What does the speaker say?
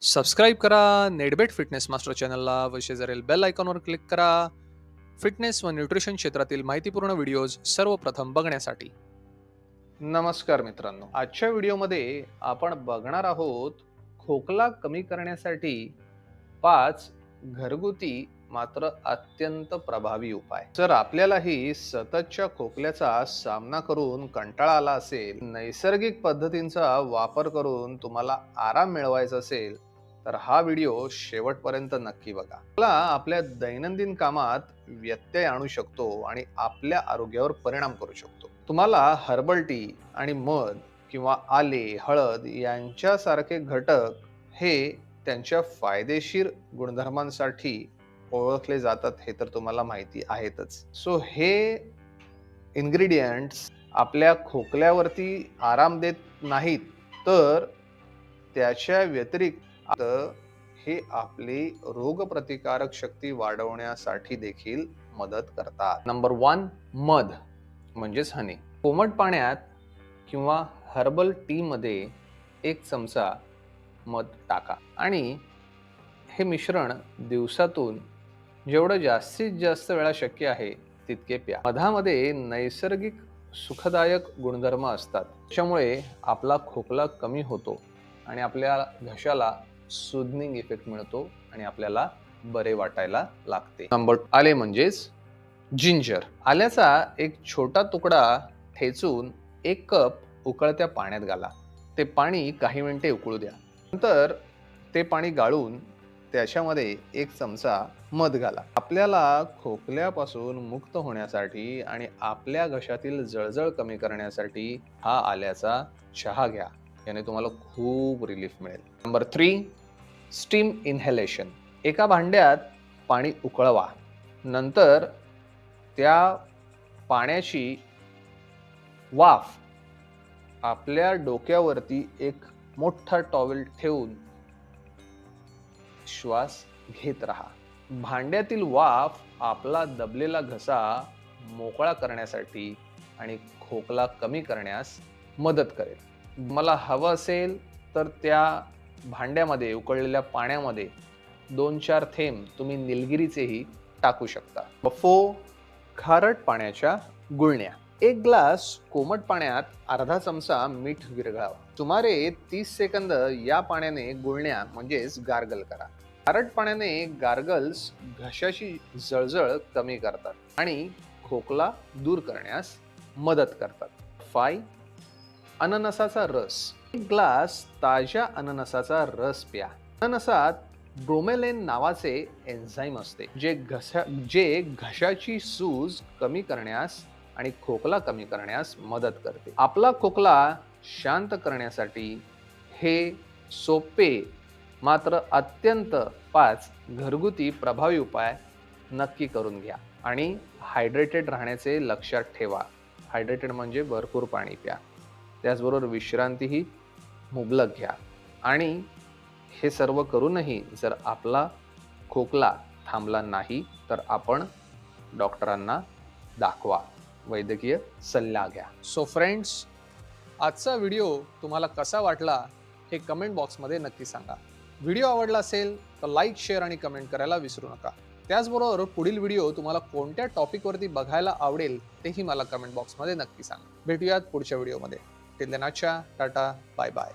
Subscribe करा NetBet fitness master चॅनलला व शेजारील बेल आयकॉनवर क्लिक करा. फिटनेस व न्यूट्रिशन क्षेत्रातील माहितीपूर्ण व्हिडिओज सर्वप्रथम बघण्यासाठी. नमस्कार मित्रांनो, आजच्या व्हिडिओमध्ये आपण बघणार आहोत खोकला कमी करण्यासाठी 5 घरगुती मात्र अत्यंत प्रभावी उपाय. जर आपल्यालाही सततच्या खोकल्याचा सामना करून कंटाळा आला असेल, नैसर्गिक पद्धतींचा वापर करून तुम्हाला आराम मिळवायचा असेल, तर हा व्हिडिओ शेवटपर्यंत नक्की बघा. खोकला आपल्या दैनंदिन कामात व्यत्यय आणू शकतो आणि आपल्या आरोग्यावर परिणाम करू शकतो. तुम्हाला हर्बल टी आणि मध किंवा आले, हळद यांच्यासारखे घटक हे त्यांच्या फायदेशीर गुणधर्मांसाठी ओळखले जातात, हे तर तुम्हाला माहिती आहेतच. सो हे इन्ग्रेडियंट्स आपल्या खोकल्यावरती आराम देत नाहीत, तर त्याच्या व्यतिरिक्त हे आपली रोगप्रतिकारक शक्ती वाढवण्यासाठी देखील मदत करतात. नंबर 1, मध म्हणजेच हनी. कोमट पाण्यात किंवा हर्बल टी मध्ये 1 चमचा मध टाका आणि हे मिश्रण दिवसातून जेवढं जास्तीत जास्त वेळा शक्य आहे तितके प्या. मधामध्ये नैसर्गिक सुखदायक गुणधर्म असतात, त्याच्यामुळे आपला खोकला कमी होतो आणि आपल्या घशाला सुदनिंग इफेक्ट मिळतो आणि आपल्याला बरे वाटायला लागते. नंबर आले म्हणजेच जिंजर. आल्याचा एक छोटा तुकडा ठेचून 1 कप उकळत्या पाण्यात घाला. ते पाणी काही मिनिटे उकळू द्या. नंतर ते पाणी गाळून त्याच्यामध्ये 1 चमचा मध घाला. आपल्याला खोकल्यापासून मुक्त होण्यासाठी आणि आपल्या घशातील जळजळ कमी करण्यासाठी हा आल्याचा चहा घ्या. याने तुम्हाला खूप रिलीफ मिळेल. Number 3, steam inhalation. एका भांड्यात पाणी उकळवा. नंतर त्या पाण्याची वाफ आपल्या डोक्यावरती एक मोठा टॉवेल ठेवून श्वास घेत राहा. भांड्यातील वाफ आपला दबलेला घसा मोकळा करण्यासाठी आणि खोकला कमी करण्यास मदत करेल. मला हवं असेल तर त्या भांड्यामध्ये उकळलेल्या पाण्यामध्ये 2-4 थेंब तुम्ही निलगिरीचेही टाकू शकता. खारट पाण्याच्या गुळण्या. 1 ग्लास कोमट पाण्यात अर्धा चमचा मीठ विरघळावा. सुमारे 30 सेकंद या पाण्याने गुळण्या म्हणजेच गार्गल करा. खारट पाण्याने गार्गल्स घशाची जळजळ कमी करतात आणि खोकला दूर करण्यास मदत करतात. 5, अननसाचा रस. 1 ग्लास ताज्या अननसाचा रस प्या. अननसात ब्रोमेलेन नावाचे एन्झाईम असते, जे घशाची सूज कमी करण्यास आणि खोकला कमी करण्यास मदत करते. आपला खोकला शांत करण्यासाठी हे सोपे मात्र अत्यंत 5 घरगुती प्रभावी उपाय नक्की करून घ्या आणि हायड्रेटेड राहण्याचे लक्षात ठेवा. हायड्रेटेड म्हणजे भरपूर पाणी प्या. त्याचबरोबर विश्रांतीही मुबलक घ्या आणि हे सर्व करूनही जर आपला खोकला थांबला नाही तर आपण डॉक्टरांना दाखवा, वैद्यकीय सल्ला घ्या. सो फ्रेंड्स, आजचा व्हिडिओ तुम्हाला कसा वाटला हे कमेंट बॉक्समध्ये नक्की सांगा. व्हिडिओ आवडला असेल तर लाईक, शेअर आणि कमेंट करायला विसरू नका. त्याचबरोबर पुढील व्हिडिओ तुम्हाला कोणत्या टॉपिकवरती बघायला आवडेल तेही मला कमेंट बॉक्समध्ये नक्की सांगा. भेटूयात पुढच्या व्हिडिओमध्ये. टिल देन, अच्छा, टाटा, बाय बाय.